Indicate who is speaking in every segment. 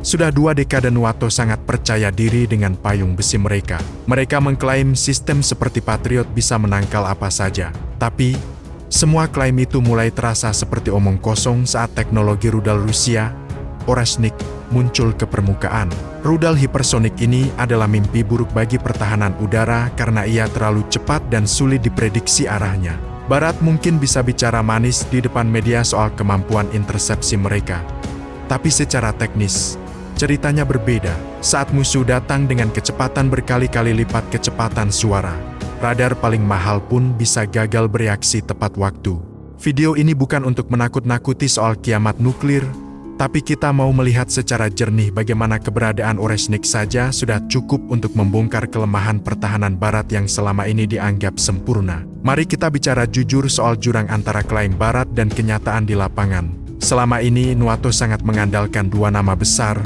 Speaker 1: Sudah 2 dekade NATO sangat percaya diri dengan payung besi mereka. Mereka mengklaim sistem seperti Patriot bisa menangkal apa saja. Tapi, semua klaim itu mulai terasa seperti omong kosong saat teknologi rudal Rusia, Oreshnik, muncul ke permukaan. Rudal hipersonik ini adalah mimpi buruk bagi pertahanan udara karena ia terlalu cepat dan sulit diprediksi arahnya. Barat mungkin bisa bicara manis di depan media soal kemampuan intersepsi mereka. Tapi secara teknis, ceritanya berbeda. Saat musuh datang dengan kecepatan berkali-kali lipat kecepatan suara, radar paling mahal pun bisa gagal bereaksi tepat waktu. Video ini bukan untuk menakut-nakuti soal kiamat nuklir, tapi kita mau melihat secara jernih bagaimana keberadaan Oreshnik saja sudah cukup untuk membongkar kelemahan pertahanan Barat yang selama ini dianggap sempurna. Mari kita bicara jujur soal jurang antara klaim Barat dan kenyataan di lapangan. Selama ini NATO sangat mengandalkan 2 nama besar,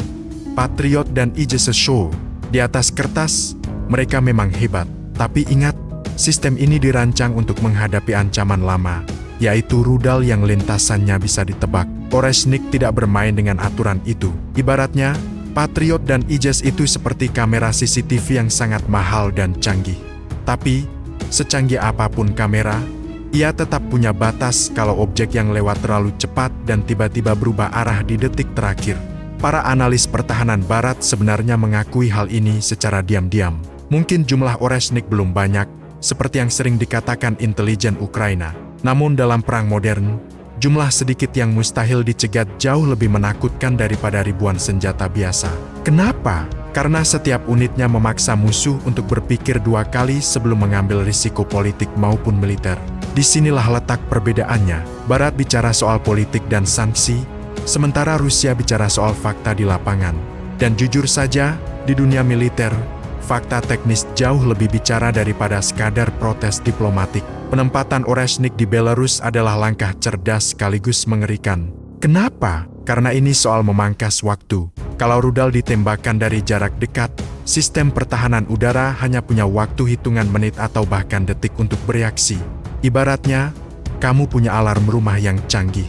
Speaker 1: Patriot dan Aegis Ashore. Di atas kertas, mereka memang hebat. Tapi ingat, sistem ini dirancang untuk menghadapi ancaman lama, yaitu rudal yang lintasannya bisa ditebak. Oreshnik tidak bermain dengan aturan itu. Ibaratnya, Patriot dan Aegis itu seperti kamera CCTV yang sangat mahal dan canggih. Tapi, secanggih apapun kamera, ia tetap punya batas kalau objek yang lewat terlalu cepat dan tiba-tiba berubah arah di detik terakhir. Para analis pertahanan Barat sebenarnya mengakui hal ini secara diam-diam. Mungkin jumlah Oreshnik belum banyak, seperti yang sering dikatakan intelijen Ukraina. Namun dalam perang modern, jumlah sedikit yang mustahil dicegat jauh lebih menakutkan daripada ribuan senjata biasa. Kenapa? Karena setiap unitnya memaksa musuh untuk berpikir 2 kali sebelum mengambil risiko politik maupun militer. Disinilah letak perbedaannya. Barat bicara soal politik dan sanksi, sementara Rusia bicara soal fakta di lapangan. Dan jujur saja, di dunia militer, fakta teknis jauh lebih bicara daripada sekadar protes diplomatik. Penempatan Oreshnik di Belarus adalah langkah cerdas sekaligus mengerikan. Kenapa? Karena ini soal memangkas waktu. Kalau rudal ditembakkan dari jarak dekat, sistem pertahanan udara hanya punya waktu hitungan menit atau bahkan detik untuk bereaksi. Ibaratnya, kamu punya alarm rumah yang canggih,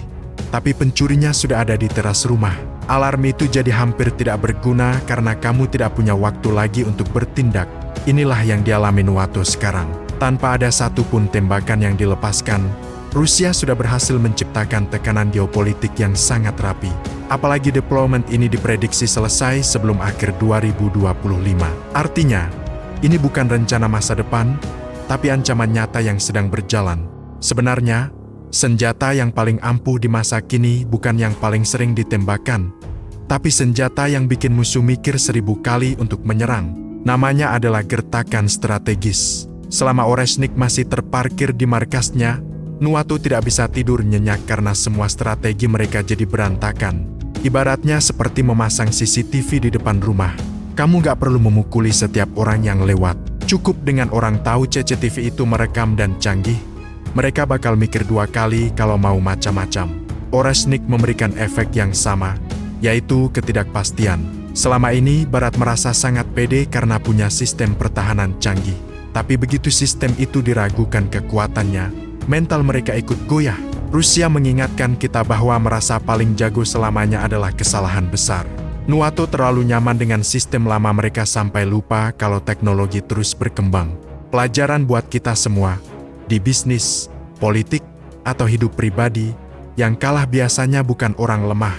Speaker 1: tapi pencurinya sudah ada di teras rumah. Alarm itu jadi hampir tidak berguna karena kamu tidak punya waktu lagi untuk bertindak. Inilah yang dialami NATO sekarang. Tanpa ada satupun tembakan yang dilepaskan, Rusia sudah berhasil menciptakan tekanan geopolitik yang sangat rapi. Apalagi deployment ini diprediksi selesai sebelum akhir 2025. Artinya, ini bukan rencana masa depan, tapi ancaman nyata yang sedang berjalan. Sebenarnya, senjata yang paling ampuh di masa kini bukan yang paling sering ditembakkan, tapi senjata yang bikin musuh mikir 1000 kali untuk menyerang. Namanya adalah gertakan strategis. Selama Oreshnik masih terparkir di markasnya, NATO tidak bisa tidur nyenyak karena semua strategi mereka jadi berantakan. Ibaratnya seperti memasang CCTV di depan rumah. Kamu gak perlu memukuli setiap orang yang lewat. Cukup dengan orang tahu CCTV itu merekam dan canggih, mereka bakal mikir 2 kali kalau mau macam-macam. Oreshnik memberikan efek yang sama, yaitu ketidakpastian. Selama ini, Barat merasa sangat pede karena punya sistem pertahanan canggih. Tapi begitu sistem itu diragukan kekuatannya, mental mereka ikut goyah. Rusia mengingatkan kita bahwa merasa paling jago selamanya adalah kesalahan besar. NATO terlalu nyaman dengan sistem lama mereka sampai lupa kalau teknologi terus berkembang. Pelajaran buat kita semua, di bisnis, politik, atau hidup pribadi, yang kalah biasanya bukan orang lemah,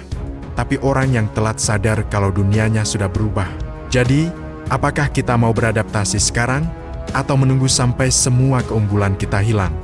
Speaker 1: tapi orang yang telat sadar kalau dunianya sudah berubah. Jadi, apakah kita mau beradaptasi sekarang, atau menunggu sampai semua keunggulan kita hilang?